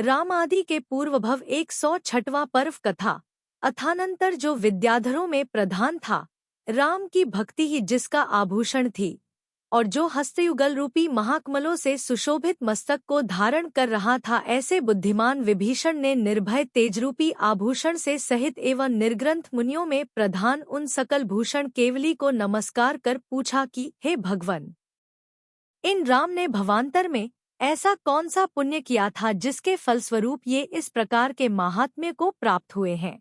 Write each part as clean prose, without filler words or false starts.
राम आदि के पूर्वभव 106वां पर्व कथा। अथानंतर जो विद्याधरों में प्रधान था, राम की भक्ति ही जिसका आभूषण थी, और जो हस्तयुगल रूपी महाकमलों से सुशोभित मस्तक को धारण कर रहा था, ऐसे बुद्धिमान विभीषण ने निर्भय तेजरूपी आभूषण से सहित एवं निर्ग्रंथ मुनियों में प्रधान उन सकल भूषण केवली को नमस्कार कर पूछा कि हे भगवन, इन राम ने भवांतर में ऐसा कौन सा पुण्य किया था जिसके फलस्वरूप ये इस प्रकार के महात्म्य को प्राप्त हुए हैं।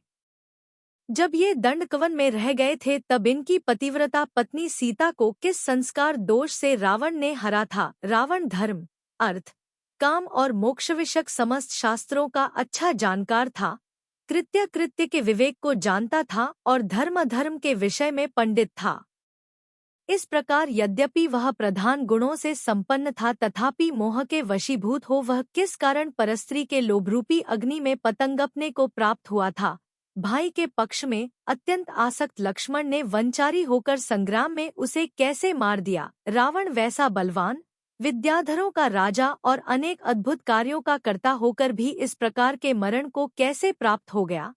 जब ये दंडकवन में रह गए थे तब इनकी पतिव्रता पत्नी सीता को किस संस्कार दोष से रावण ने हरा था। रावण धर्म, अर्थ, काम और मोक्षविषयक समस्त शास्त्रों का अच्छा जानकार था, कृत्य कृत्य के विवेक को जानता था और धर्म अधर्म के विषय में पंडित था। इस प्रकार यद्यपि वह प्रधान गुणों से संपन्न था, तथापि मोह के वशीभूत हो वह किस कारण परस्त्री के लोभरूपी अग्नि में पतंगपने को प्राप्त हुआ था। भाई के पक्ष में अत्यंत आसक्त लक्ष्मण ने वंचारी होकर संग्राम में उसे कैसे मार दिया। रावण वैसा बलवान, विद्याधरों का राजा और अनेक अद्भुत कार्यों का कर्ता होकर भी इस प्रकार के मरण को कैसे प्राप्त हो गया।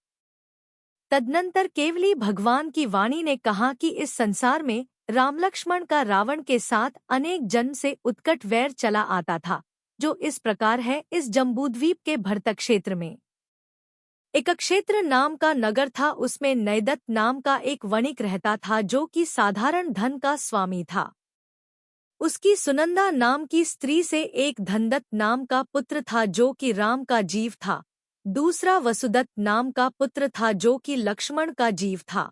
तदनंतर केवली भगवान की वाणी ने कहा कि इस संसार में राम लक्ष्मण का रावण के साथ अनेक जन्म से उत्कट वैर चला आता था, जो इस प्रकार है। इस जम्बूद्वीप के भरतक क्षेत्र में एक क्षेत्र नाम का नगर था। उसमें नैदत्त नाम का एक वणिक रहता था, जो कि साधारण धन का स्वामी था। उसकी सुनंदा नाम की स्त्री से एक धनदत्त नाम का पुत्र था, जो कि राम का जीव था। दूसरा वसुदत्त नाम का पुत्र था, जो कि लक्ष्मण का जीव था।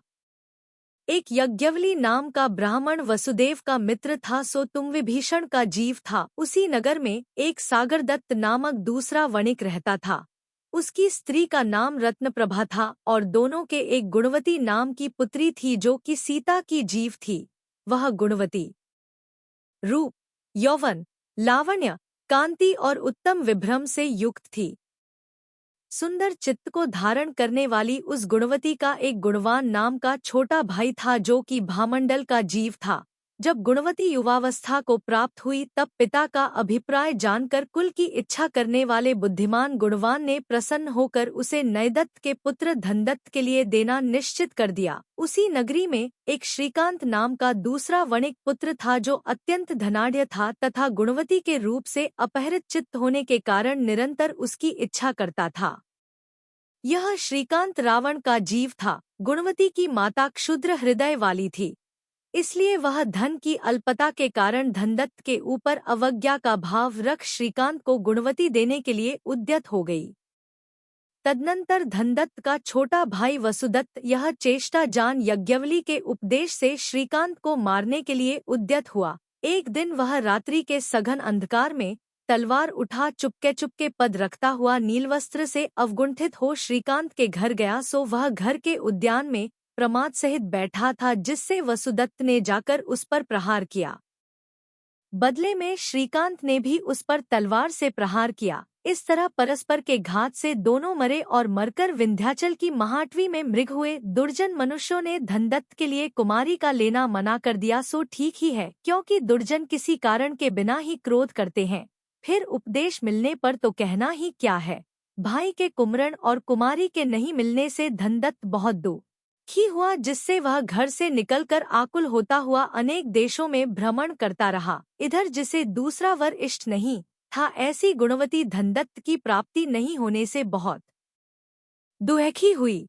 एक यज्ञवली नाम का ब्राह्मण वसुदेव का मित्र था, सो तुम विभीषण का जीव था। उसी नगर में एक सागरदत्त नामक दूसरा वणिक रहता था। उसकी स्त्री का नाम रत्नप्रभा था और दोनों के एक गुणवती नाम की पुत्री थी, जो कि सीता की जीव थी। वह गुणवती रूप, यौवन, लावण्य, कांति और उत्तम विभ्रम से युक्त थी। सुंदर चित्त को धारण करने वाली उस गुणवती का एक गुणवान नाम का छोटा भाई था, जो कि भामंडल का जीव था। जब गुणवती युवावस्था को प्राप्त हुई तब पिता का अभिप्राय जानकर कुल की इच्छा करने वाले बुद्धिमान गुणवान ने प्रसन्न होकर उसे नैदत्त के पुत्र धनदत्त के लिए देना निश्चित कर दिया। उसी नगरी में एक श्रीकांत नाम का दूसरा वणिक पुत्र था, जो अत्यंत धनाढ्य था तथा गुणवती के रूप से अपहृत चित्त होने के कारण निरंतर उसकी इच्छा करता था। यह श्रीकांत रावण का जीव था। गुणवती की माता क्षुद्र हृदय वाली थी, इसलिए वह धन की अल्पता के कारण धनदत्त के ऊपर अवज्ञा का भाव रख श्रीकांत को गुणवती देने के लिए उद्यत हो गई। तदनंतर धनदत्त का छोटा भाई वसुदत्त यह चेष्टा जान यज्ञवली के उपदेश से श्रीकांत को मारने के लिए उद्यत हुआ। एक दिन वह रात्रि के सघन अंधकार में तलवार उठा चुपके पद रखता हुआ नीलवस्त्र से अवगुंठित हो श्रीकांत के घर गया। सो वह घर के उद्यान में प्रमाद सहित बैठा था, जिससे वसुदत्त ने जाकर उस पर प्रहार किया। बदले में श्रीकांत ने भी उस पर तलवार से प्रहार किया। इस तरह परस्पर के घात से दोनों मरे और मरकर विंध्याचल की महाटवी में मृग हुए। दुर्जन मनुष्यों ने धनदत्त के लिए कुमारी का लेना मना कर दिया। सो ठीक ही है, क्योंकि दुर्जन किसी कारण के बिना ही क्रोध करते हैं। फिर उपदेश मिलने पर तो कहना ही क्या है। भाई के कुमरण और कुमारी के नहीं मिलने से धनदत्त बहुत दुखी हुआ, जिससे वह घर से निकलकर आकुल होता हुआ अनेक देशों में भ्रमण करता रहा। इधर जिसे दूसरा वर इष्ट नहीं था, ऐसी गुणवती धनदत्त की प्राप्ति नहीं होने से बहुत दुखी हुई।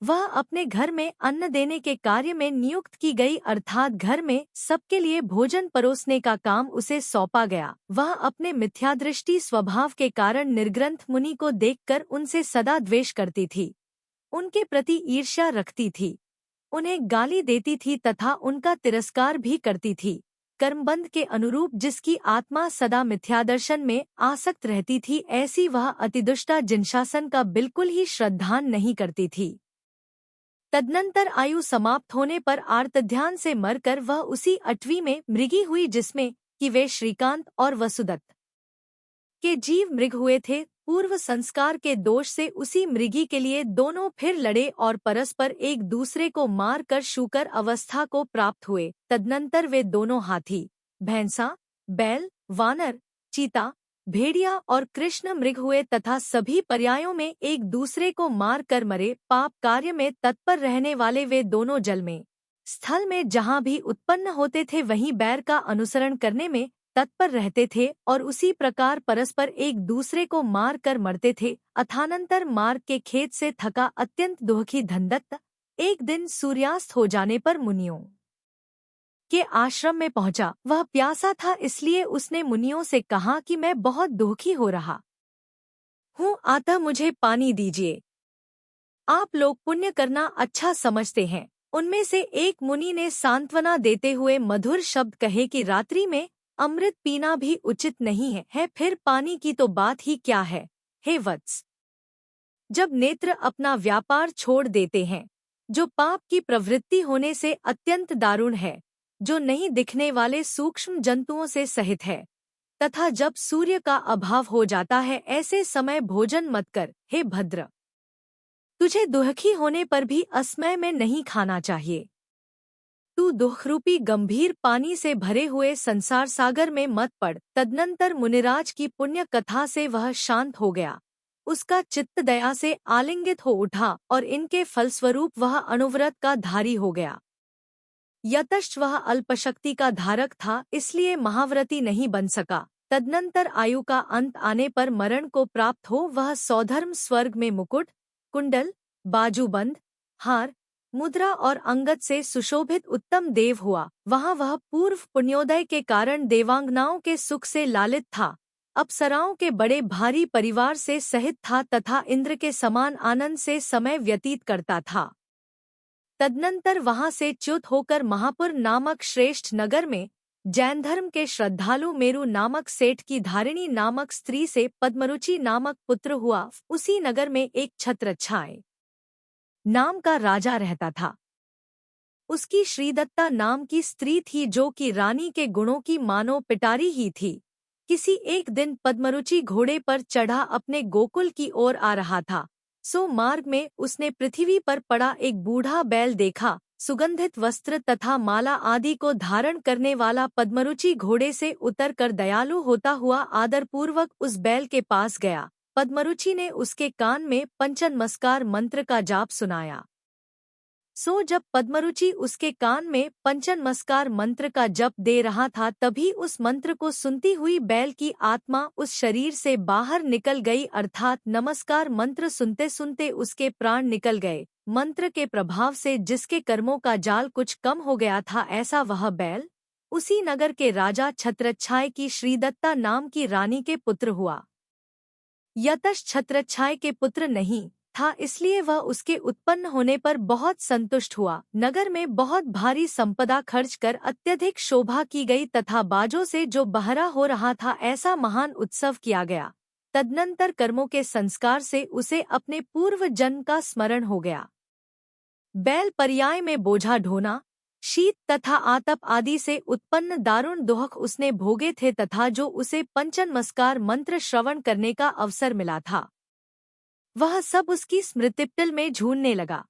वह अपने घर में अन्न देने के कार्य में नियुक्त की गई, अर्थात घर में सबके लिए भोजन परोसने का काम उसे सौंपा गया। वह अपने मिथ्यादृष्टि स्वभाव के कारण निर्ग्रंथ मुनि को देखकर उनसे सदा द्वेष करती थी, उनके प्रति ईर्ष्या रखती थी, उन्हें गाली देती थी तथा उनका तिरस्कार भी करती थी। कर्मबंध के अनुरूप जिसकी आत्मा सदा मिथ्यादर्शन में आसक्त रहती थी, ऐसी वह अतिदुष्टा जिनशासन का बिल्कुल ही श्रद्धान नहीं करती थी। तदनंतर आयु समाप्त होने पर आर्तध्यान से मरकर वह उसी अटवी में मृगी हुई, जिसमें कि वे श्रीकांत और वसुदत्त के जीव मृग हुए थे। पूर्व संस्कार के दोष से उसी मृगी के लिए दोनों फिर लड़े और परस्पर एक दूसरे को मार कर शूकर अवस्था को प्राप्त हुए। तदनंतर वे दोनों हाथी, भैंसा, बैल, वानर, चीता, भेड़िया और कृष्ण मृग हुए तथा सभी पर्यायों में एक दूसरे को मार कर मरे। पाप कार्य में तत्पर रहने वाले वे दोनों जल में स्थल में जहाँ भी उत्पन्न होते थे वहीं बैर का अनुसरण करने में तत्पर रहते थे और उसी प्रकार परस्पर एक दूसरे को मार कर मरते थे। अथानंतर मार्ग के खेत से थका अत्यंत दुखी धनदत्त एक दिन सूर्यास्त हो जाने पर मुनियों के आश्रम में पहुंचा। वह प्यासा था, इसलिए उसने मुनियों से कहा कि मैं बहुत दुखी हो रहा हूँ, अतः मुझे पानी दीजिए। आप लोग पुण्य करना अच्छा समझते हैं। उनमें से एक मुनि ने सांत्वना देते हुए मधुर शब्द कहे कि रात्रि में अमृत पीना भी उचित नहीं है, फिर पानी की तो बात ही क्या है। हे वत्स, जब नेत्र अपना व्यापार छोड़ देते हैं, जो पाप की प्रवृत्ति होने से अत्यंत दारुण है, जो नहीं दिखने वाले सूक्ष्म जंतुओं से सहित है, तथा जब सूर्य का अभाव हो जाता है, ऐसे समय भोजन मत कर। हे भद्र, तुझे दुखी होने पर भी असमय में नहीं खाना चाहिए। तू दुखरूपी गंभीर पानी से भरे हुए संसार सागर में मत पड़। तदनंतर मुनिराज की पुण्य कथा से वह शांत हो गया। उसका चित्त दया से आलिंगित हो उठा और इनके फलस्वरूप वह अनुव्रत का धारी हो गया। यतश्च वह अल्पशक्ति का धारक था, इसलिए महाव्रती नहीं बन सका। तदनंतर आयु का अंत आने पर मरण को प्राप्त हो वह सौधर्म स्वर्ग में मुकुट, कुंडल, बाजूबंद, हार, मुद्रा और अंगद से सुशोभित उत्तम देव हुआ। वहाँ वह पूर्व पुण्योदय के कारण देवांगनाओं के सुख से लालित था, अप्सराओं के बड़े भारी परिवार से सहित था तथा इंद्र के समान आनंद से समय व्यतीत करता था। तदनंतर वहाँ से च्युत होकर महापुर नामक श्रेष्ठ नगर में जैन धर्म के श्रद्धालु मेरु नामक सेठ की धारिणी नामक स्त्री से पद्मरुचि नामक पुत्र हुआ। उसी नगर में एक छत्रछाय नाम का राजा रहता था। उसकी श्रीदत्ता नाम की स्त्री थी, जो कि रानी के गुणों की मानो पिटारी ही थी। किसी एक दिन पद्मरुचि घोड़े पर चढ़ा अपने गोकुल की ओर आ रहा था, सो मार्ग में उसने पृथ्वी पर पड़ा एक बूढ़ा बैल देखा। सुगंधित वस्त्र तथा माला आदि को धारण करने वाला पद्मरुचि घोड़े से उतरकर दयालु होता हुआ आदरपूर्वक उस बैल के पास गया। पद्मरुचि ने उसके कान में पंचनमस्कार मंत्र का जाप सुनाया। सो जब पद्मरुचि उसके कान में पंचनमस्कार मंत्र का जप दे रहा था, तभी उस मंत्र को सुनती हुई बैल की आत्मा उस शरीर से बाहर निकल गई, अर्थात नमस्कार मंत्र सुनते सुनते उसके प्राण निकल गए। मंत्र के प्रभाव से जिसके कर्मों का जाल कुछ कम हो गया था, ऐसा वह बैल उसी नगर के राजा छत्रछाय की श्रीदत्ता नाम की रानी के पुत्र हुआ। यतश छत्रछाय के पुत्र नहीं था, इसलिए वह उसके उत्पन्न होने पर बहुत संतुष्ट हुआ। नगर में बहुत भारी संपदा खर्च कर अत्यधिक शोभा की गई तथा बाजों से जो बहरा हो रहा था, ऐसा महान उत्सव किया गया। तदनंतर कर्मों के संस्कार से उसे अपने पूर्व जन्म का स्मरण हो गया। बैल पर्याय में बोझा ढोना, शीत तथा आतप आदि से उत्पन्न दारुण दुख उसने भोगे थे तथा जो उसे पंचनमस्कार मंत्र श्रवण करने का अवसर मिला था, वह सब उसकी स्मृतिपटल में झूलने लगा।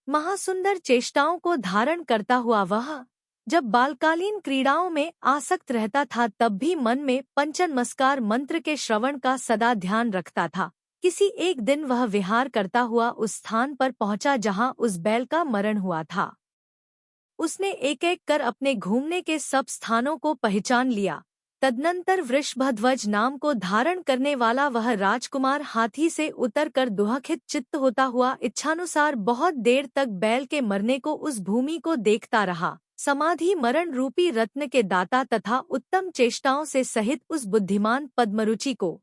महासुंदर चेष्टाओं को धारण करता हुआ वह जब बालकालीन क्रीड़ाओं में आसक्त रहता था, तब भी मन में पंचनमस्कार मंत्र के श्रवण का सदा ध्यान रखता था। किसी एक दिन वह विहार करता हुआ उस स्थान पर पहुंचा जहां उस बैल का मरण हुआ था। उसने एक एक कर अपने घूमने के सब स्थानों को पहचान लिया। तदनंतर वृषभध्वज नाम को धारण करने वाला वह राजकुमार हाथी से उतरकर दुखित चित्त होता हुआ इच्छानुसार बहुत देर तक बैल के मरने को उस भूमि को देखता रहा। समाधि मरण रूपी रत्न के दाता तथा उत्तम चेष्टाओं से सहित उस बुद्धिमान पद्मरुचि को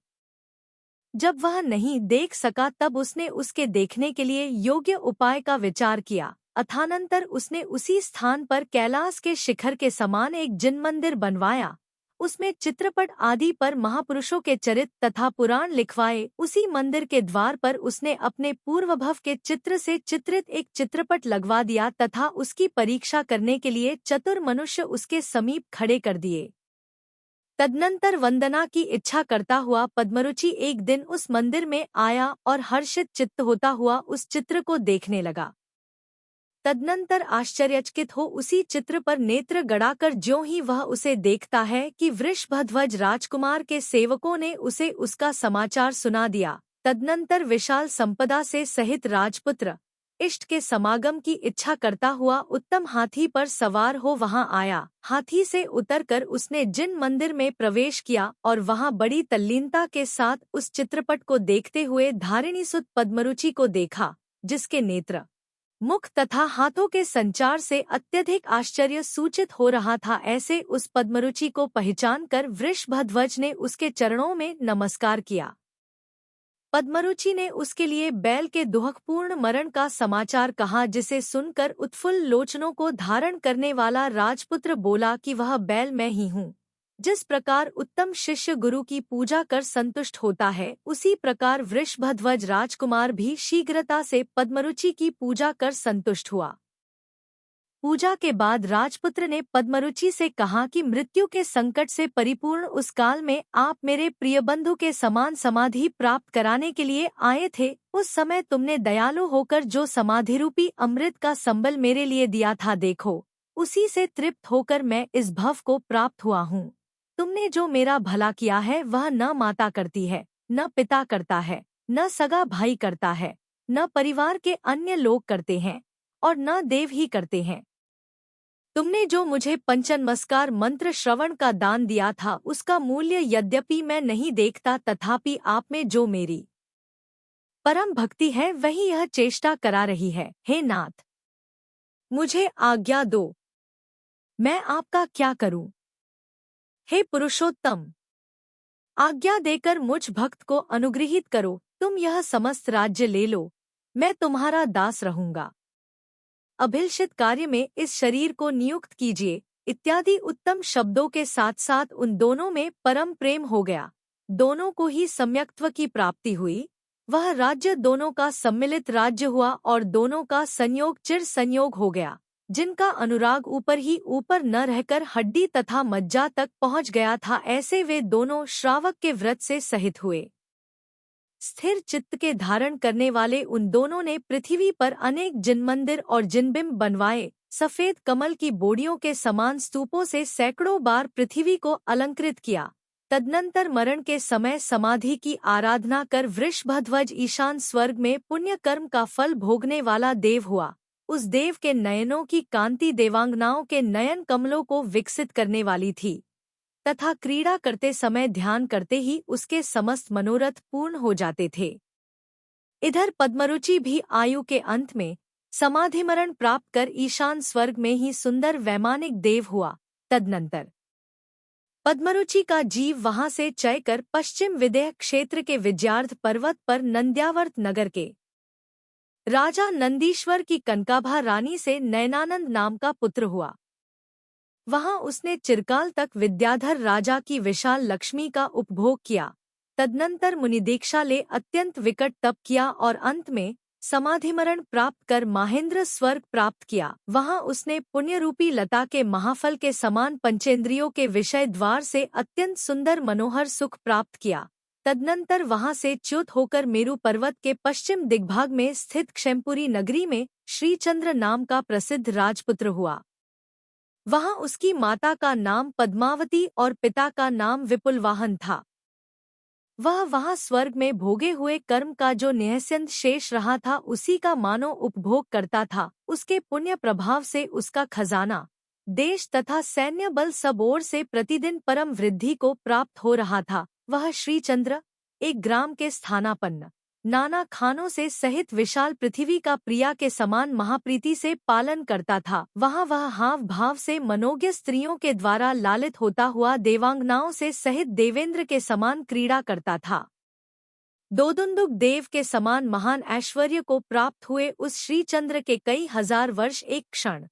जब वह नहीं देख सका, तब उसने उसके देखने के लिए योग्य उपाय का विचार किया। अथानंतर उसने उसी स्थान पर कैलाश के शिखर के समान एक जिन मंदिर बनवाया। उसमें चित्रपट आदि पर महापुरुषों के चरित्र तथा पुराण लिखवाए। उसी मंदिर के द्वार पर उसने अपने पूर्वभव के चित्र से चित्रित एक चित्रपट लगवा दिया तथा उसकी परीक्षा करने के लिए चतुर मनुष्य उसके समीप खड़े कर दिए। तदनंतर वंदना की इच्छा करता हुआ पद्मरुचि एक दिन उस मंदिर में आया और हर्षित चित्त होता हुआ उस चित्र को देखने लगा। तदनंतर आश्चर्यचकित हो उसी चित्र पर नेत्र गड़ाकर ज्यों ही वह उसे देखता है कि वृषभध्वज राजकुमार के सेवकों ने उसे उसका समाचार सुना दिया। तदनंतर विशाल संपदा से सहित राजपुत्र इष्ट के समागम की इच्छा करता हुआ उत्तम हाथी पर सवार हो वहां आया। हाथी से उतरकर उसने जिन मंदिर में प्रवेश किया और वहां बड़ी तल्लीनता के साथ उस चित्रपट को देखते हुए धारिणीसुत पद्मरुचि को देखा, जिसके नेत्र, मुख तथा हाथों के संचार से अत्यधिक आश्चर्य सूचित हो रहा था। ऐसे उस पद्मरुचि को पहचान कर वृषभध्वज ने उसके चरणों में नमस्कार किया। पद्मरुचि ने उसके लिए बैल के दुहकपूर्ण मरण का समाचार कहा, जिसे सुनकर उत्फुल्ल लोचनों को धारण करने वाला राजपुत्र बोला कि वह बैल मैं ही हूँ। जिस प्रकार उत्तम शिष्य गुरु की पूजा कर संतुष्ट होता है, उसी प्रकार वृषभध्वज राजकुमार भी शीघ्रता से पद्मरुचि की पूजा कर संतुष्ट हुआ। पूजा के बाद राजपुत्र ने पद्मरुचि से कहा कि मृत्यु के संकट से परिपूर्ण उस काल में आप मेरे प्रिय बंधु के समान समाधि प्राप्त कराने के लिए आए थे। उस समय तुमने दयालु होकर जो समाधि रूपी अमृत का संबल मेरे लिए दिया था, देखो उसी से तृप्त होकर मैं इस भव को प्राप्त हुआ हूँ। तुमने जो मेरा भला किया है वह न माता करती है, न पिता करता है, न सगा भाई करता है, न परिवार के अन्य लोग करते हैं और न देव ही करते हैं। तुमने जो मुझे पंचनमस्कार मंत्र श्रवण का दान दिया था, उसका मूल्य यद्यपि मैं नहीं देखता, तथापि आप में जो मेरी परम भक्ति है वही यह चेष्टा करा रही है। हे नाथ, मुझे आज्ञा दो, मैं आपका क्या करूं? हे पुरुषोत्तम, आज्ञा देकर मुझ भक्त को अनुग्रहित करो। तुम यह समस्त राज्य ले लो, मैं तुम्हारा दास रहूंगा। अभिलषित कार्य में इस शरीर को नियुक्त कीजिए इत्यादि उत्तम शब्दों के साथ साथ उन दोनों में परम प्रेम हो गया। दोनों को ही सम्यक्त्व की प्राप्ति हुई। वह राज्य दोनों का सम्मिलित राज्य हुआ और दोनों का संयोग चिर संयोग हो गया, जिनका अनुराग ऊपर ही ऊपर न रहकर हड्डी तथा मज्जा तक पहुंच गया था। ऐसे वे दोनों श्रावक के व्रत से सहित हुए। स्थिर चित्त के धारण करने वाले उन दोनों ने पृथ्वी पर अनेक जिनमंदिर और जिनबिंब बनवाए। सफेद कमल की बोड़ियों के समान स्तूपों से सैकड़ों बार पृथ्वी को अलंकृत किया। तदनंतर मरण के समय समाधि की आराधना कर वृषभध्वज ईशान स्वर्ग में पुण्य कर्म का फल भोगने वाला देव हुआ। उस देव के नयनों की कांति देवांगनाओं के नयन कमलों को विकसित करने वाली थी तथा क्रीड़ा करते समय ध्यान करते ही उसके समस्त मनोरथ पूर्ण हो जाते थे। इधर पद्मरुचि भी आयु के अंत में समाधि मरण प्राप्त कर ईशान स्वर्ग में ही सुंदर वैमानिक देव हुआ। तदनंतर पद्मरुचि का जीव वहां से चय कर पश्चिम विदेह क्षेत्र के विजयार्ध पर्वत पर नंद्यावर्त नगर के राजा नंदीश्वर की कनकाभा रानी से नयनानंद नाम का पुत्र हुआ। वहां उसने चिरकाल तक विद्याधर राजा की विशाल लक्ष्मी का उपभोग किया। तदनंतर मुनिदीक्षा ले अत्यंत विकट तप किया और अंत में समाधिमरण प्राप्त कर माहेंद्र स्वर्ग प्राप्त किया। वहां उसने पुण्यरूपी लता के महाफल के समान पंचेंद्रियों के विषय द्वार से अत्यंत सुंदर मनोहर सुख प्राप्त किया। तदनंतर वहां से च्युत होकर मेरु पर्वत के पश्चिम दिग्भाग में स्थित क्षेमपुरी नगरी में श्रीचंद्र नाम का प्रसिद्ध राजपुत्र हुआ। वहां उसकी माता का नाम पद्मावती और पिता का नाम विपुलवाहन था। वह वहां स्वर्ग में भोगे हुए कर्म का जो निहस्यंत शेष रहा था, उसी का मानो उपभोग करता था। उसके पुण्य प्रभाव से उसका खजाना, देश तथा सैन्य बल सब ओर से प्रतिदिन परम वृद्धि को प्राप्त हो रहा था। वह श्रीचंद्र एक ग्राम के स्थानापन्न नाना खानों से सहित विशाल पृथ्वी का प्रिया के समान महाप्रीति से पालन करता था। वह हाव भाव से मनोज्ञ स्त्रियों के द्वारा लालित होता हुआ देवांगनाओं से सहित देवेंद्र के समान क्रीड़ा करता था। दोदुंदुक देव के समान महान ऐश्वर्य को प्राप्त हुए उस श्रीचंद्र के कई हजार वर्ष एक क्षण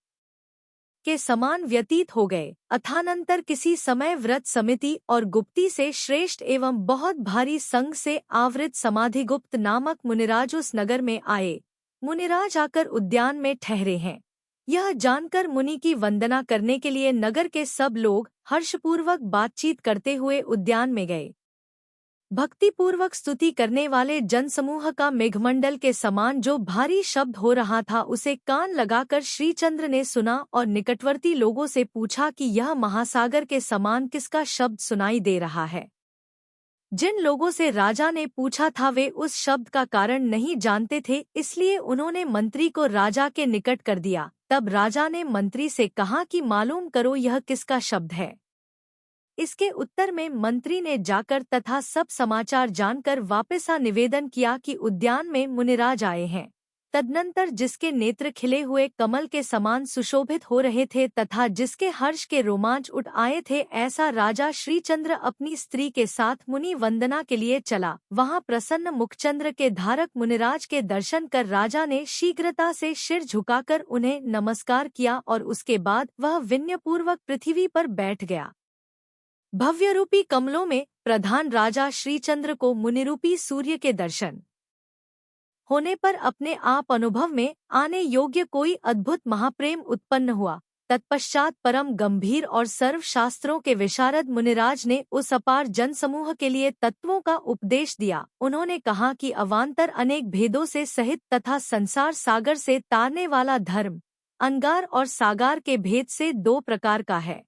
के समान व्यतीत हो गए। अथानंतर किसी समय व्रत समिति और गुप्ती से श्रेष्ठ एवं बहुत भारी संग से आवृत समाधिगुप्त नामक मुनिराज उस नगर में आए। मुनिराज आकर उद्यान में ठहरे हैं। यह जानकर मुनि की वंदना करने के लिए नगर के सब लोग हर्षपूर्वक बातचीत करते हुए उद्यान में गए। भक्तिपूर्वक स्तुति करने वाले जनसमूह का मेघमंडल के समान जो भारी शब्द हो रहा था उसे कान लगाकर श्रीचंद्र ने सुना और निकटवर्ती लोगों से पूछा कि यह महासागर के समान किसका शब्द सुनाई दे रहा है। जिन लोगों से राजा ने पूछा था वे उस शब्द का कारण नहीं जानते थे, इसलिए उन्होंने मंत्री को राजा के निकट कर दिया। तब राजा ने मंत्री से कहा कि मालूम करो यह किसका शब्द है। इसके उत्तर में मंत्री ने जाकर तथा सब समाचार जानकर वापस निवेदन किया कि उद्यान में मुनिराज आए हैं। तदनंतर जिसके नेत्र खिले हुए कमल के समान सुशोभित हो रहे थे तथा जिसके हर्ष के रोमांच उठ आए थे, ऐसा राजा श्रीचंद्र अपनी स्त्री के साथ मुनि वंदना के लिए चला। वहां प्रसन्न मुखचंद्र के धारक मुनिराज के दर्शन कर राजा ने शीघ्रता से सिर झुकाकर उन्हें नमस्कार किया और उसके बाद वह विनयपूर्वक पृथ्वी पर बैठ गया। भव्यरूपी कमलों में प्रधान राजा श्रीचंद्र को मुनिरूपी सूर्य के दर्शन होने पर अपने आप अनुभव में आने योग्य कोई अद्भुत महाप्रेम उत्पन्न हुआ। तत्पश्चात परम गंभीर और सर्व शास्त्रों के विशारद मुनिराज ने उस अपार जनसमूह के लिए तत्वों का उपदेश दिया। उन्होंने कहा कि अवान्तर अनेक भेदों से सहित तथा संसार सागर से तारने वाला धर्म अंगार और सागार के भेद से दो प्रकार का है।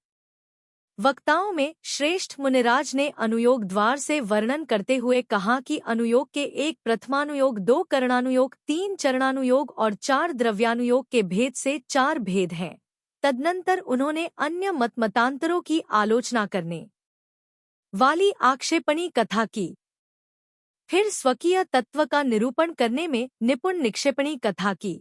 वक्ताओं में श्रेष्ठ मुनिराज ने अनुयोग द्वार से वर्णन करते हुए कहा कि अनुयोग के 1 प्रथमानुयोग, 2 करणानुयोग, 3 चरणानुयोग और 4 द्रव्यानुयोग के भेद से 4 भेद हैं। तदनंतर उन्होंने अन्य मतमतांतरों की आलोचना करने वाली आक्षेपणी कथा की। फिर स्वकीय तत्व का निरूपण करने में निपुण निक्षेपणी कथा की।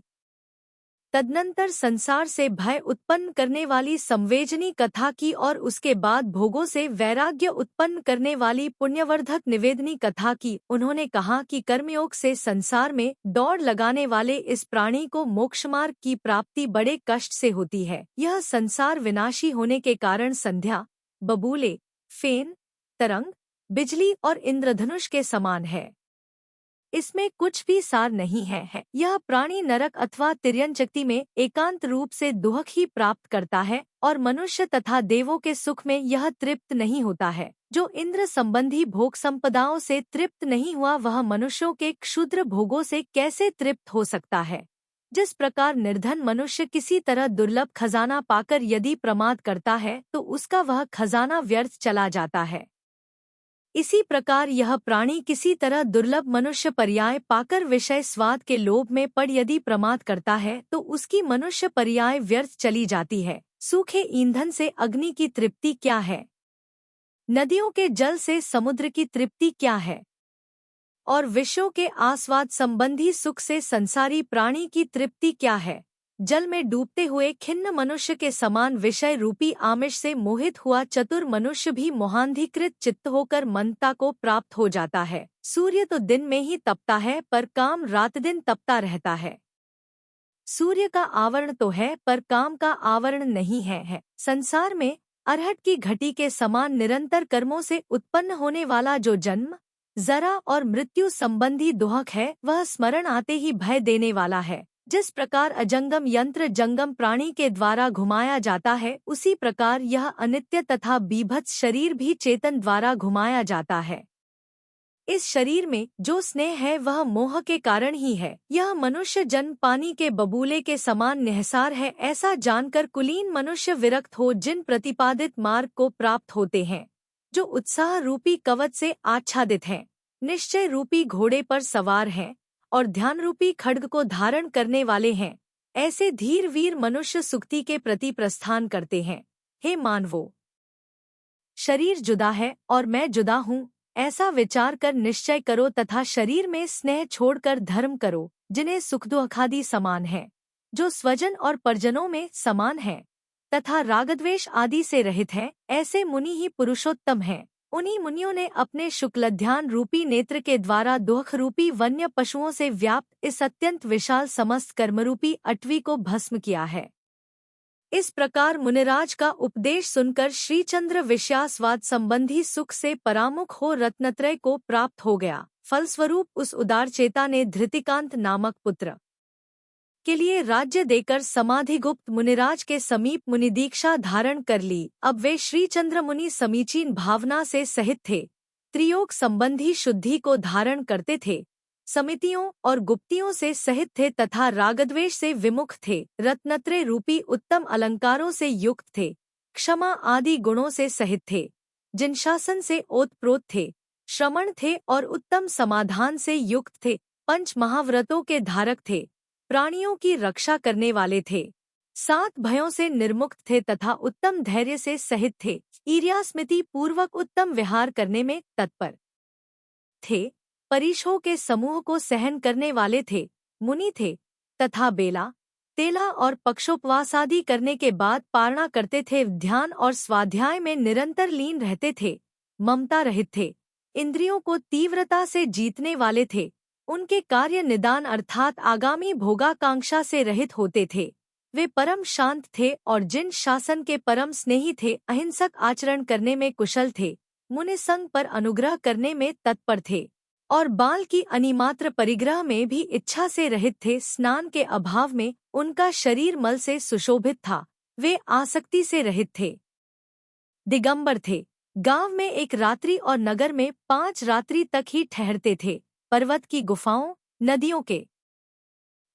तदनंतर संसार से भय उत्पन्न करने वाली संवेजनी कथा की और उसके बाद भोगों से वैराग्य उत्पन्न करने वाली पुण्यवर्धक निवेदनी कथा की। उन्होंने कहा कि कर्मयोग से संसार में दौड़ लगाने वाले इस प्राणी को मोक्षमार्ग की प्राप्ति बड़े कष्ट से होती है। यह संसार विनाशी होने के कारण संध्या, बबूले, फेन, तरंग, बिजली और इंद्रधनुष के समान है। इसमें कुछ भी सार नहीं है। यह प्राणी नरक अथवा तिर्यंचक्ति में एकांत रूप से दुख ही प्राप्त करता है और मनुष्य तथा देवों के सुख में यह तृप्त नहीं होता है। जो इंद्र संबंधी भोग संपदाओं से तृप्त नहीं हुआ वह मनुष्यों के क्षुद्र भोगों से कैसे तृप्त हो सकता है। जिस प्रकार निर्धन मनुष्य किसी तरह दुर्लभ खजाना पाकर यदि प्रमाद करता है तो उसका वह खजाना व्यर्थ चला जाता है, इसी प्रकार यह प्राणी किसी तरह दुर्लभ मनुष्य पर्याय पाकर विषय स्वाद के लोभ में पड़ यदि प्रमाद करता है तो उसकी मनुष्य पर्याय व्यर्थ चली जाती है। सूखे ईंधन से अग्नि की तृप्ति क्या है? नदियों के जल से समुद्र की तृप्ति क्या है? और विषयों के आस्वाद संबंधी सुख से संसारी प्राणी की तृप्ति क्या है? जल में डूबते हुए खिन्न मनुष्य के समान विषय रूपी आमिष से मोहित हुआ चतुर मनुष्य भी मोहांधीकृत चित्त होकर मनता को प्राप्त हो जाता है। सूर्य तो दिन में ही तपता है पर काम रात दिन तपता रहता है। सूर्य का आवरण तो है पर काम का आवरण नहीं है। संसार में अरहट की घटी के समान निरंतर कर्मों से उत्पन्न होने वाला जो जन्म, जरा और मृत्यु संबंधी दुहक है वह स्मरण आते ही भय देने वाला है। जिस प्रकार अजंगम यंत्र जंगम प्राणी के द्वारा घुमाया जाता है उसी प्रकार यह अनित्य तथा बीभत्स शरीर भी चेतन द्वारा घुमाया जाता है। इस शरीर में जो स्नेह है वह मोह के कारण ही है। यह मनुष्य जन्म पानी के बबूले के समान निहसार है, ऐसा जानकर कुलीन मनुष्य विरक्त हो जिन प्रतिपादित मार्ग को प्राप्त होते हैं, जो उत्साह रूपी कवच से आच्छादित हैं, निश्चय रूपी घोड़े पर सवार हैं और ध्यान रूपी खड्ग को धारण करने वाले हैं, ऐसे धीर वीर मनुष्य सुक्ति के प्रति प्रस्थान करते हैं। हे मानवो, शरीर जुदा है और मैं जुदा हूँ, ऐसा विचार कर निश्चय करो तथा शरीर में स्नेह छोड़कर धर्म करो, जिन्हें सुख दुखादि समान है, जो स्वजन और परिजनों में समान है तथा रागद्वेष आदि से रहित है, ऐसे मुनि ही पुरुषोत्तम हैं। उन्हीं मुनियों ने अपने शुक्लध्यान रूपी नेत्र के द्वारा दुख रूपी वन्य पशुओं से व्याप्त इस अत्यंत विशाल समस्त कर्मरूपी अटवी को भस्म किया है। इस प्रकार मुनिराज का उपदेश सुनकर श्रीचंद्र विषयास्वाद संबंधी सुख से परामुख हो रत्नत्रय को प्राप्त हो गया। फलस्वरूप उस उदारचेता ने धृतिकांत नामक पुत्र के लिए राज्य देकर समाधिगुप्त मुनिराज के समीप मुनिदीक्षा धारण कर ली। अब वे श्रीचंद्र मुनि समीचीन भावना से सहित थे त्रियोग संबंधी शुद्धि को धारण करते थे, समितियों और गुप्तियों से सहित थे तथा रागद्वेष से विमुख थे, रत्नत्रय रूपी उत्तम अलंकारों से युक्त थे, क्षमा आदि गुणों से सहित थे, जिन शासन से ओतप्रोत थे, श्रमण थे और उत्तम समाधान से युक्त थे, पंच महाव्रतों के धारक थे, प्राणियों की रक्षा करने वाले थे, 7 भयों से निर्मुक्त थे तथा उत्तम धैर्य से सहित थे, ईर्ष्या-स्मृति पूर्वक उत्तम विहार करने में तत्पर थे, परिशों के समूह को सहन करने वाले थे, मुनि थे तथा बेला, तेला और पक्षोपवास आदि करने के बाद पारणा करते थे, ध्यान और स्वाध्याय में निरंतर लीन रहते थे, ममता रहित थे, इंद्रियों को तीव्रता से जीतने वाले थे, उनके कार्य निदान अर्थात आगामी भोगाकांक्षा से रहित होते थे, वे परम शांत थे और जिन शासन के परम स्नेही थे, अहिंसक आचरण करने में कुशल थे, मुनि संग पर अनुग्रह करने में तत्पर थे और बाल की अनिमात्र परिग्रह में भी इच्छा से रहित थे, स्नान के अभाव में उनका शरीर मल से सुशोभित था, वे आसक्ति से रहित थे, दिगंबर थे, गांव में 1 रात्रि और नगर में 5 रात्रि तक ही ठहरते थे, पर्वत की गुफाओं, नदियों के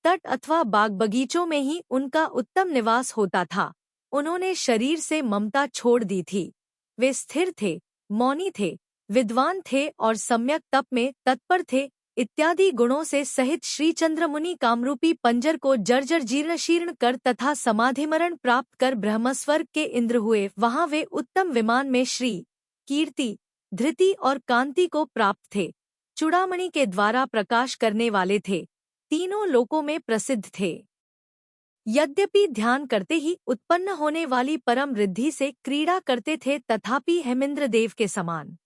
तट अथवा बाग बगीचों में ही उनका उत्तम निवास होता था, उन्होंने शरीर से ममता छोड़ दी थी, वे स्थिर थे, मौनी थे, विद्वान थे और सम्यक तप में तत्पर थे, इत्यादि गुणों से सहित श्री चंद्रमुनि कामरूपी पंजर को जर्जर जीर्ण शीर्ण कर तथा समाधिमरण प्राप्त कर ब्रह्मस्वर्ग के इंद्र हुए, वहां वे उत्तम विमान में श्री, कीर्ति, धृति और कांति को प्राप्त थे, चूड़ामणि के द्वारा प्रकाश करने वाले थे, तीनों लोकों में प्रसिद्ध थे। यद्यपि ध्यान करते ही उत्पन्न होने वाली परम रिद्धि से क्रीड़ा करते थे, तथापि हेमेंद्र देव के समान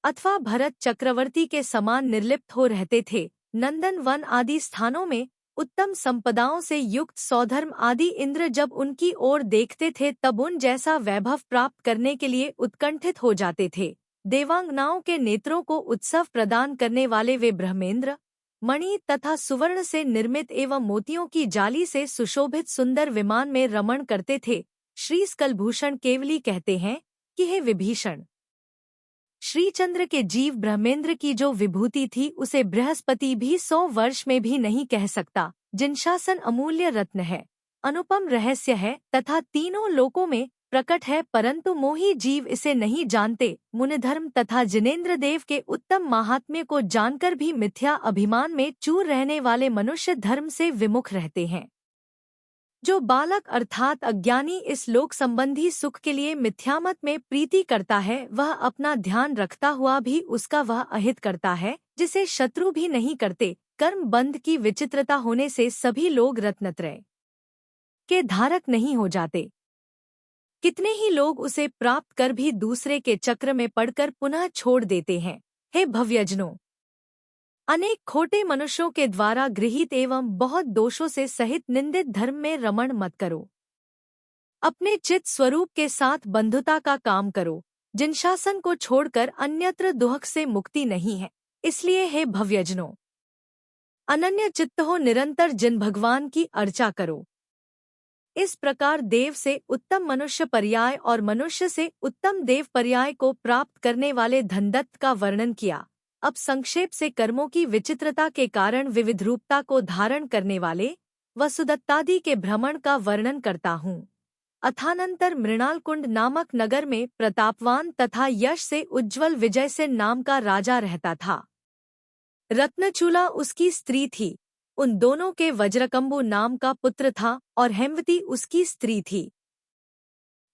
अथवा भरत चक्रवर्ती के समान निर्लिप्त हो रहते थे, नंदन वन आदि स्थानों में उत्तम संपदाओं से युक्त सौधर्म आदि इंद्र जब उनकी ओर देखते थे तब उन जैसा वैभव प्राप्त करने के लिए उत्कंठित हो जाते थे, देवांगनाओं के नेत्रों को उत्सव प्रदान करने वाले वे ब्रह्मेंद्र, मणि तथा सुवर्ण से निर्मित एवं मोतियों की जाली से सुशोभित सुंदर विमान में रमण करते थे। श्री स्कलभूषण केवली कहते हैं कि हे विभीषण, श्रीचंद्र के जीव ब्रह्मेंद्र की जो विभूति थी उसे बृहस्पति भी 100 वर्ष में भी नहीं कह सकता, जिनशासन अमूल्य रत्न है, अनुपम रहस्य है तथा तीनों लोकों में प्रकट है, परंतु मोही जीव इसे नहीं जानते। मुनिधर्म तथा जिनेंद्र देव के उत्तम महात्म्य को जानकर भी मिथ्या अभिमान में चूर रहने वाले मनुष्य धर्म से विमुख रहते हैं। जो बालक अर्थात अज्ञानी इस लोक संबंधी सुख के लिए मिथ्यामत में प्रीति करता है, वह अपना ध्यान रखता हुआ भी उसका वह अहित करता है जिसे शत्रु भी नहीं करते। कर्म बंध की विचित्रता होने से सभी लोग रत्नत्रय के धारक नहीं हो जाते। कितने ही लोग उसे प्राप्त कर भी दूसरे के चक्र में पड़कर पुनः छोड़ देते हैं। हे भव्यजनों, अनेक खोटे मनुष्यों के द्वारा गृहीत एवं बहुत दोषों से सहित निंदित धर्म में रमण मत करो। अपने चित्त स्वरूप के साथ बंधुता का काम करो, जिन शासन को छोड़कर अन्यत्र दुहक से मुक्ति नहीं है। इसलिए हे भव्यजनों, अनन्य चित्त हो, निरंतर जिन भगवान की अर्चा करो। इस प्रकार देव से उत्तम मनुष्य पर्याय और मनुष्य से उत्तम देव पर्याय को प्राप्त करने वाले धनदत्त का वर्णन किया। अब संक्षेप से कर्मों की विचित्रता के कारण विविध रूपता को धारण करने वाले वसुदत्तादि के भ्रमण का वर्णन करता हूँ। अथानंतर मृणालकुंड नामक नगर में प्रतापवान तथा यश से उज्ज्वल विजयसेन नाम का राजा रहता था। रत्नचूला उसकी स्त्री थी। उन दोनों के वज्रकंबु नाम का पुत्र था और हेमवती उसकी स्त्री थी।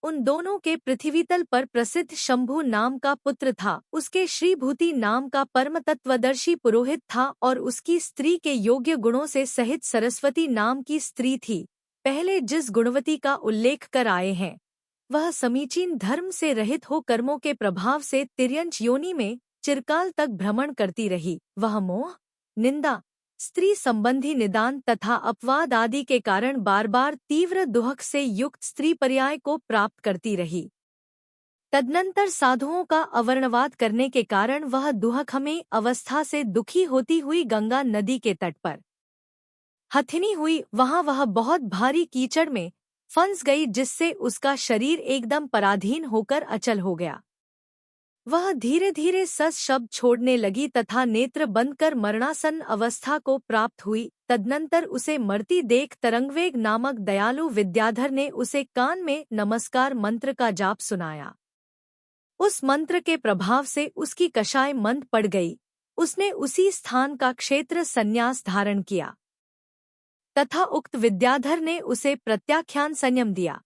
उन दोनों के पृथ्वीतल पर प्रसिद्ध शंभु नाम का पुत्र था। उसके श्रीभूति नाम का परमतत्वदर्शी पुरोहित था और उसकी स्त्री के योग्य गुणों से सहित सरस्वती नाम की स्त्री थी। पहले जिस गुणवती का उल्लेख कर आए हैं, वह समीचीन धर्म से रहित हो कर्मों के प्रभाव से तिर्यंच योनि में चिरकाल तक भ्रमण करती रही। वह मोह, निंदा, स्त्री संबंधी निदान तथा अपवाद आदि के कारण बार बार तीव्र दुहक से युक्त स्त्री पर्याय को प्राप्त करती रही। तदनंतर साधुओं का अवर्णवाद करने के कारण वह दुहकमयी अवस्था से दुखी होती हुई गंगा नदी के तट पर हथिनी हुई। वहां वह बहुत भारी कीचड़ में फंस गई, जिससे उसका शरीर एकदम पराधीन होकर अचल हो गया। वह धीरे धीरे सस शब्द छोड़ने लगी तथा नेत्र बंद कर मरणासन्न अवस्था को प्राप्त हुई। तदनंतर उसे मरती देख तरंगवेग नामक दयालु विद्याधर ने उसे कान में नमस्कार मंत्र का जाप सुनाया। उस मंत्र के प्रभाव से उसकी कषाय मंद पड़ गई। उसने उसी स्थान का क्षेत्र संन्यास धारण किया तथा उक्त विद्याधर ने उसे प्रत्याख्यान संयम दिया।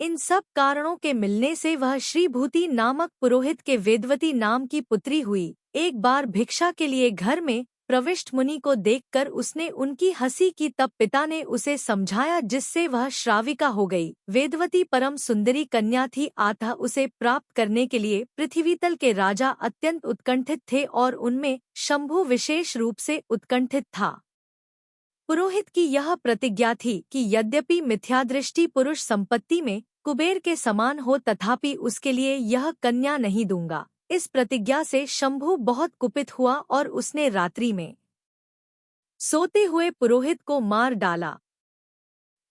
इन सब कारणों के मिलने से वह श्रीभूति नामक पुरोहित के वेदवती नाम की पुत्री हुई। एक बार भिक्षा के लिए घर में प्रविष्ट मुनि को देखकर उसने उनकी हंसी की, तब पिता ने उसे समझाया, जिससे वह श्राविका हो गई। वेदवती परम सुंदरी कन्या थी, अतः उसे प्राप्त करने के लिए पृथ्वीतल के राजा अत्यंत उत्कंठित थे और उनमें शंभु विशेष रूप से उत्कंठित था। पुरोहित की यह प्रतिज्ञा थी कि यद्यपि मिथ्यादृष्टि पुरुष संपत्ति में कुबेर के समान हो, तथापि उसके लिए यह कन्या नहीं दूंगा। इस प्रतिज्ञा से शंभु बहुत कुपित हुआ और उसने रात्रि में सोते हुए पुरोहित को मार डाला।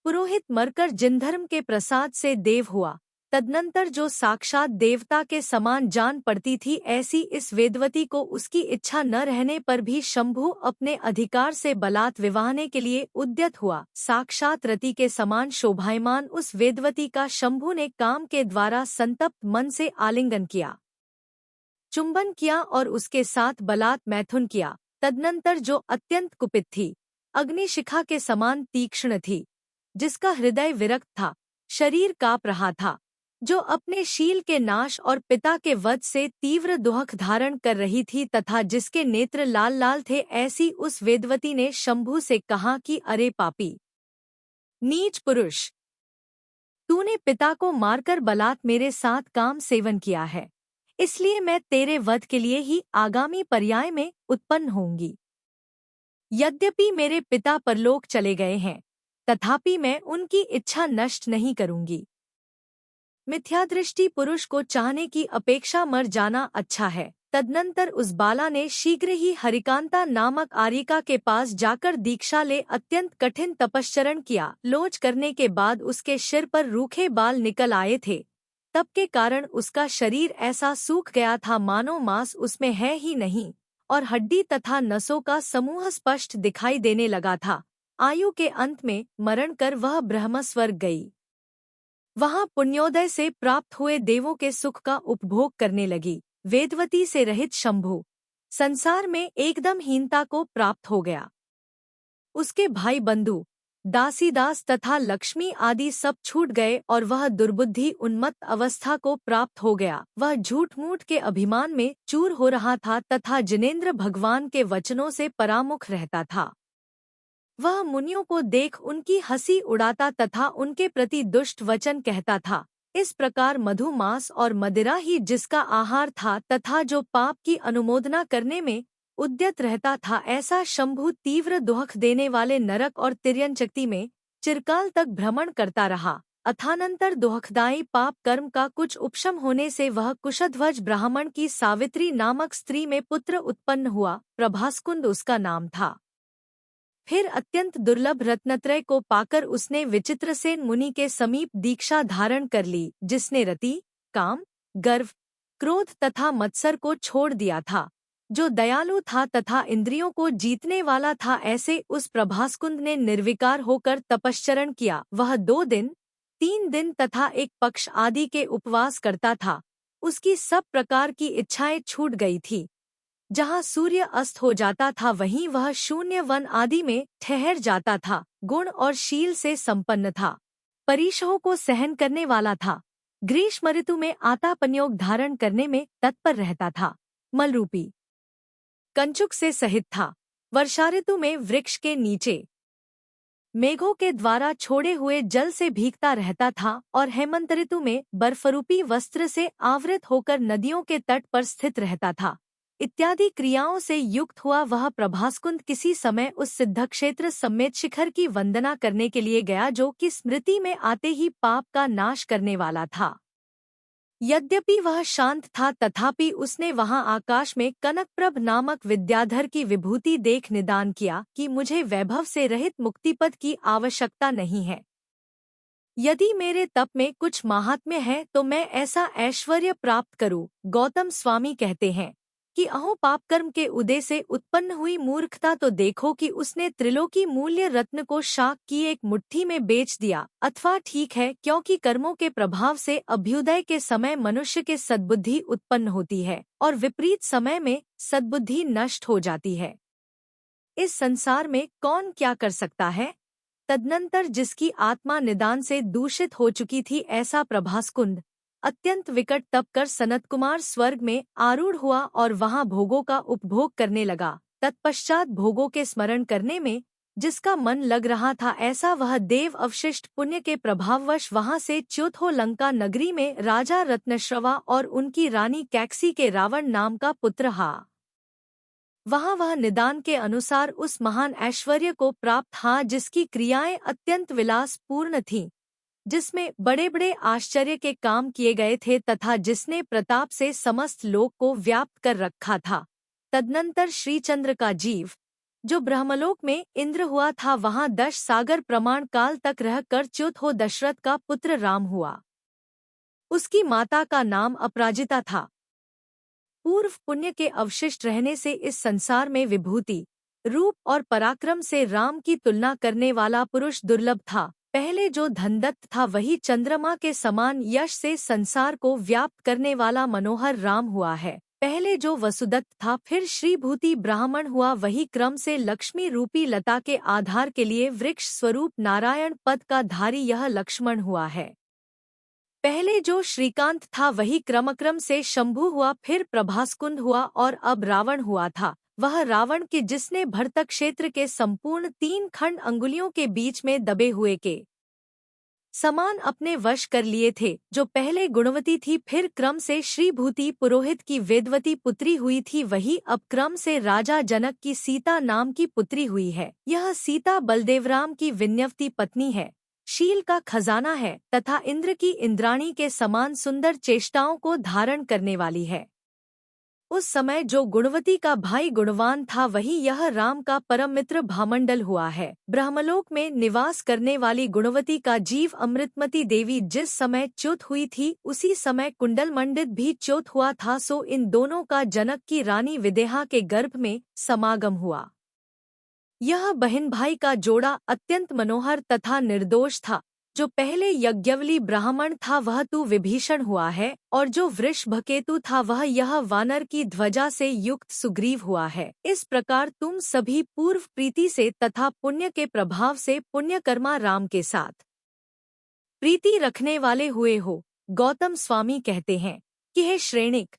पुरोहित मरकर जिनधर्म के प्रसाद से देव हुआ। तदनंतर जो साक्षात देवता के समान जान पड़ती थी, ऐसी इस वेदवती को उसकी इच्छा न रहने पर भी शंभु अपने अधिकार से बलात् विवाहने के लिए उद्यत हुआ। साक्षात रति के समान शोभायमान उस वेदवती का शंभु ने काम के द्वारा संतप्त मन से आलिंगन किया, चुंबन किया और उसके साथ बलात् मैथुन किया। तदनंतर जो अत्यंत कुपित थी, अग्निशिखा के समान तीक्ष्ण थी, जिसका हृदय विरक्त था, शरीर काँप रहा था, जो अपने शील के नाश और पिता के वध से तीव्र दुख धारण कर रही थी तथा जिसके नेत्र लाल लाल थे, ऐसी उस वेदवती ने शंभु से कहा कि अरे पापी नीच पुरुष, तूने पिता को मारकर बलात् मेरे साथ काम सेवन किया है, इसलिए मैं तेरे वध के लिए ही आगामी पर्याय में उत्पन्न होंगी। यद्यपि मेरे पिता परलोक चले गए हैं, तथापि मैं उनकी इच्छा नष्ट नहीं करूंगी। मिथ्यादृष्टि पुरुष को चाहने की अपेक्षा मर जाना अच्छा है। तदनंतर उस बाला ने शीघ्र ही हरिकांता नामक आर्यिका के पास जाकर दीक्षा ले अत्यंत कठिन तपश्चरण किया। लोच करने के बाद उसके सिर पर रूखे बाल निकल आए थे। तप के कारण उसका शरीर ऐसा सूख गया था मानो मांस उसमें है ही नहीं, और हड्डी तथा नसों का समूह स्पष्ट दिखाई देने लगा था। आयु के अंत में मरण कर वह ब्रह्मस्वर्ग गई। वहां पुण्योदय से प्राप्त हुए देवों के सुख का उपभोग करने लगी। वेदवती से रहित शंभु संसार में एकदम हीनता को प्राप्त हो गया। उसके भाई बंधु, दासीदास तथा लक्ष्मी आदि सब छूट गए और वह दुर्बुद्धि उन्मत्त अवस्था को प्राप्त हो गया। वह झूठ मूठ के अभिमान में चूर हो रहा था तथा जिनेंद्र भगवान के वचनों से परामुख रहता था। वह मुनियों को देख उनकी हंसी उड़ाता तथा उनके प्रति दुष्ट वचन कहता था। इस प्रकार मधु, मांस और मदिरा ही जिसका आहार था तथा जो पाप की अनुमोदना करने में उद्यत रहता था, ऐसा शंभु तीव्र दुख देने वाले नरक और तिर्यंचक्ति में चिरकाल तक भ्रमण करता रहा। अथानंतर दुखदायी पाप कर्म का कुछ उपशम होने से वह कुशध्वज ब्राह्मण की सावित्री नामक स्त्री में पुत्र उत्पन्न हुआ। प्रभास्कुंद उसका नाम था। फिर अत्यंत दुर्लभ रत्नत्रय को पाकर उसने विचित्रसेन मुनि के समीप दीक्षा धारण कर ली, जिसने रति, काम, गर्व, क्रोध तथा मत्सर को छोड़ दिया था, जो दयालु था तथा इंद्रियों को जीतने वाला था। ऐसे उस प्रभास्कुंद ने निर्विकार होकर तपश्चरण किया। वह 2 दिन, 3 दिन तथा 1 पक्ष आदि के उपवास करता था। उसकी सब प्रकार की इच्छाएं छूट गई थी। जहाँ सूर्य अस्त हो जाता था वहीं वह शून्य वन आदि में ठहर जाता था। गुण और शील से संपन्न था। परीक्षाओं को सहन करने वाला था। ग्रीष्म ऋतु में आतापनयोग धारण करने में तत्पर रहता था। मलरूपी कंचुक से सहित था। वर्षा ऋतु में वृक्ष के नीचे मेघों के द्वारा छोड़े हुए जल से भीगता रहता था और हेमंत ऋतु में बर्फरूपी वस्त्र से आवृत होकर नदियों के तट पर स्थित रहता था। इत्यादि क्रियाओं से युक्त हुआ वह प्रभास्कुंद किसी समय उस सिद्धक्षेत्र समेत शिखर की वंदना करने के लिए गया, जो कि स्मृति में आते ही पाप का नाश करने वाला था। यद्यपि वह शांत था, तथापि उसने वहां आकाश में कनकप्रभ नामक विद्याधर की विभूति देख निदान किया कि मुझे वैभव से रहित मुक्तिपद की आवश्यकता नहीं है। यदि मेरे तप में कुछ माहात्म्य है तो मैं ऐसा ऐश्वर्य प्राप्त करूं। गौतम स्वामी कहते हैं कि अहो पाप कर्म के उदय से उत्पन्न हुई मूर्खता, तो देखो कि उसने त्रिलोकी मूल्य रत्न को शाक की एक मुट्ठी में बेच दिया। अथवा ठीक है, क्योंकि कर्मों के प्रभाव से अभ्युदय के समय मनुष्य के सद्बुद्धि उत्पन्न होती है और विपरीत समय में सद्बुद्धि नष्ट हो जाती है। इस संसार में कौन क्या कर सकता है? तदनंतर जिसकी आत्मा निदान से दूषित हो चुकी थी, ऐसा प्रभासकुंड अत्यंत विकट तप कर सनत कुमार स्वर्ग में आरूढ़ हुआ और वहां भोगों का उपभोग करने लगा। तत्पश्चात भोगों के स्मरण करने में जिसका मन लग रहा था, ऐसा वह देव अवशिष्ट पुण्य के प्रभाववश वहां से च्युत हो लंका नगरी में राजा रत्नश्रवा और उनकी रानी कैकसी के रावण नाम का पुत्र हा। वहाँ वह निदान के अनुसार उस महान ऐश्वर्य को प्राप्त था जिसकी क्रियाएं अत्यंत विलासपूर्ण थीं, जिसमें बड़े बड़े आश्चर्य के काम किए गए थे तथा जिसने प्रताप से समस्त लोक को व्याप्त कर रखा था। तदनंतर श्रीचंद्र का जीव जो ब्रह्मलोक में इंद्र हुआ था, वहाँ 10 सागर प्रमाण काल तक रह कर च्युत हो दशरथ का पुत्र राम हुआ। उसकी माता का नाम अपराजिता था। पूर्व पुण्य के अवशिष्ट रहने से इस संसार में विभूति, रूप और पराक्रम से राम की तुलना करने वाला पुरुष दुर्लभ था। पहले जो धनदत्त था वही चंद्रमा के समान यश से संसार को व्याप्त करने वाला मनोहर राम हुआ है। पहले जो वसुदत्त था, फिर श्रीभूति ब्राह्मण हुआ, वही क्रम से लक्ष्मी रूपी लता के आधार के लिए वृक्ष स्वरूप नारायण पद का धारी यह लक्ष्मण हुआ है। पहले जो श्रीकांत था वही क्रमक्रम से शंभु हुआ, फिर प्रभासकुंड हुआ और अब रावण हुआ था। वह रावण के जिसने भरतक क्षेत्र के संपूर्ण 3 खंड अंगुलियों के बीच में दबे हुए के समान अपने वश कर लिए थे, जो पहले गुणवती थी, फिर क्रम से श्रीभूति पुरोहित की वेदवती पुत्री हुई थी, वही अब क्रम से राजा जनक की सीता नाम की पुत्री हुई है। यह सीता बलदेवराम की विन्यवती पत्नी है, शील का खजाना है तथा इंद्र की इंद्राणी के समान सुंदर चेष्टाओं को धारण करने वाली है। उस समय जो गुणवती का भाई गुणवान था, वही यह राम का परम मित्र भामंडल हुआ है। ब्रह्मलोक में निवास करने वाली गुणवती का जीव अमृतमती देवी जिस समय च्युत हुई थी, उसी समय कुंडल मंडित भी च्युत हुआ था। सो इन दोनों का जनक की रानी विदेहा के गर्भ में समागम हुआ। यह बहन भाई का जोड़ा अत्यंत मनोहर तथा निर्दोष था। जो पहले यज्ञवली ब्राह्मण था वह तू विभीषण हुआ है, और जो वृषभकेतु था वह यह वानर की ध्वजा से युक्त सुग्रीव हुआ है। इस प्रकार तुम सभी पूर्व प्रीति से तथा पुण्य के प्रभाव से पुण्यकर्मा राम के साथ प्रीति रखने वाले हुए हो। गौतम स्वामी कहते हैं कि हे श्रेणिक,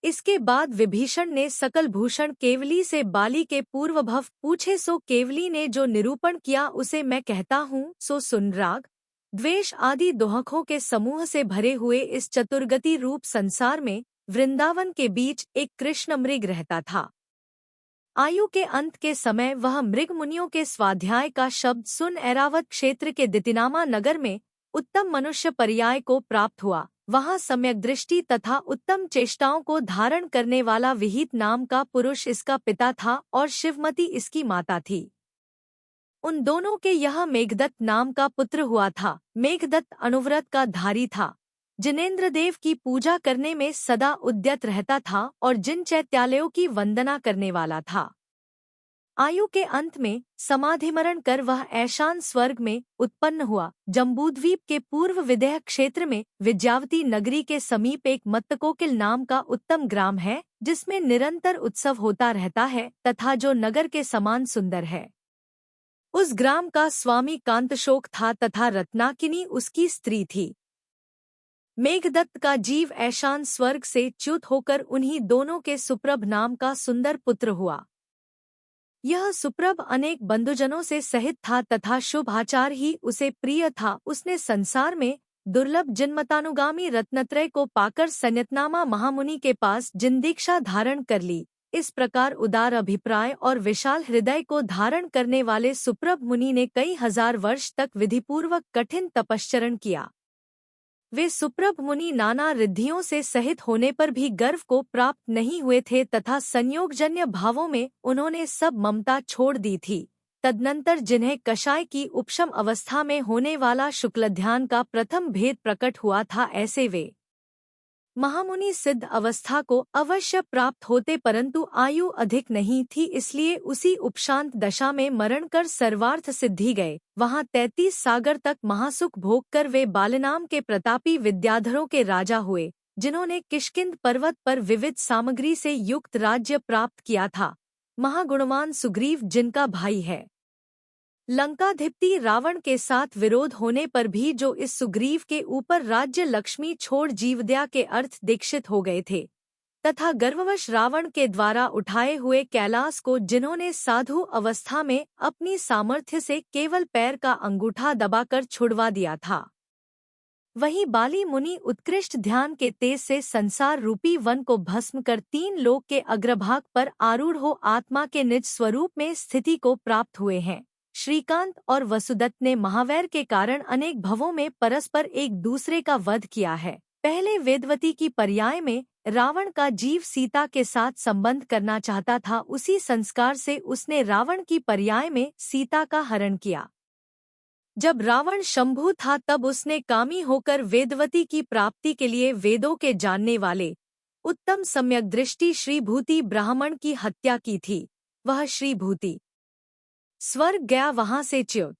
इसके बाद विभीषण ने सकल भूषण केवली से बाली के पूर्वभव पूछे, सो केवली ने जो निरूपण किया उसे मैं कहता हूँ, सो सुन। राग, द्वेष आदि दोहकों के समूह से भरे हुए इस चतुर्गति रूप संसार में वृंदावन के बीच एक कृष्ण मृग रहता था। आयु के अंत के समय वह मृग मुनियों के स्वाध्याय का शब्द सुन ऐरावत क्षेत्र के दितिनामा नगर में उत्तम मनुष्य पर्याय को प्राप्त हुआ। वहाँ सम्यक दृष्टि तथा उत्तम चेष्टाओं को धारण करने वाला विहित नाम का पुरुष इसका पिता था और शिवमती इसकी माता थी। उन दोनों के यह मेघदत्त नाम का पुत्र हुआ था। मेघदत्त अनुव्रत का धारी था, जिनेंद्र देव की पूजा करने में सदा उद्यत रहता था और जिन चैत्यालयों की वंदना करने वाला था। आयु के अंत में समाधिमरण कर वह ऐशान स्वर्ग में उत्पन्न हुआ। जम्बूद्वीप के पूर्व विदेह क्षेत्र में विद्यावती नगरी के समीप एक मत्तकोकिल नाम का उत्तम ग्राम है, जिसमें निरंतर उत्सव होता रहता है तथा जो नगर के समान सुंदर है। उस ग्राम का स्वामी कांतशोक था तथा रत्नाकिनी उसकी स्त्री थी। मेघदत्त का जीव ऐशान स्वर्ग से च्युत होकर उन्हीं दोनों के सुप्रभ नाम का सुंदर पुत्र हुआ। यह सुप्रभ अनेक बंधुजनों से सहित था तथा शुभ आचार ही उसे प्रिय था। उसने संसार में दुर्लभ जिनमतानुगामी रत्नत्रय को पाकर संयतनामा महामुनि के पास जिन दीक्षा धारण कर ली। इस प्रकार उदार अभिप्राय और विशाल हृदय को धारण करने वाले सुप्रभ मुनि ने कई हजार वर्ष तक विधिपूर्वक कठिन तपश्चरण किया। वे सुप्रभ मुनि नाना रिद्धियों से सहित होने पर भी गर्व को प्राप्त नहीं हुए थे तथा संयोगजन्य भावों में उन्होंने सब ममता छोड़ दी थी। तदनंतर जिन्हें कषाय की उपशम अवस्था में होने वाला शुक्लध्यान का प्रथम भेद प्रकट हुआ था, ऐसे वे महामुनि सिद्ध अवस्था को अवश्य प्राप्त होते, परंतु आयु अधिक नहीं थी, इसलिए उसी उपशांत दशा में मरण कर सर्वार्थ सिद्धि गए। वहां 33 सागर तक महासुख भोग कर वे बालनाम के प्रतापी विद्याधरों के राजा हुए, जिन्होंने किष्किंध पर्वत पर विविध सामग्री से युक्त राज्य प्राप्त किया था। महागुणवान सुग्रीव जिनका भाई है, लंकाधिपति रावण के साथ विरोध होने पर भी जो इस सुग्रीव के ऊपर राज्य लक्ष्मी छोड़ जीवदया के अर्थ दीक्षित हो गए थे, तथा गर्ववश रावण के द्वारा उठाए हुए कैलाश को जिन्होंने साधु अवस्था में अपनी सामर्थ्य से केवल पैर का अंगूठा दबाकर छुड़वा दिया था, वहीं बाली मुनि उत्कृष्ट ध्यान के तेज से संसार रूपी वन को भस्म कर 3 लोक के अग्रभाग पर आरूढ़ हो आत्मा के निज स्वरूप में स्थिति को प्राप्त हुए हैं। श्रीकांत और वसुदत्त ने महावैर के कारण अनेक भवों में परस्पर एक दूसरे का वध किया है। पहले वेदवती की पर्याय में रावण का जीव सीता के साथ संबंध करना चाहता था, उसी संस्कार से उसने रावण की पर्याय में सीता का हरण किया। जब रावण शंभु था तब उसने कामी होकर वेदवती की प्राप्ति के लिए वेदों के जानने वाले उत्तम सम्यक दृष्टि श्रीभूति ब्राह्मण की हत्या की थी। वह श्रीभूति स्वर्ग गया, वहां से च्युत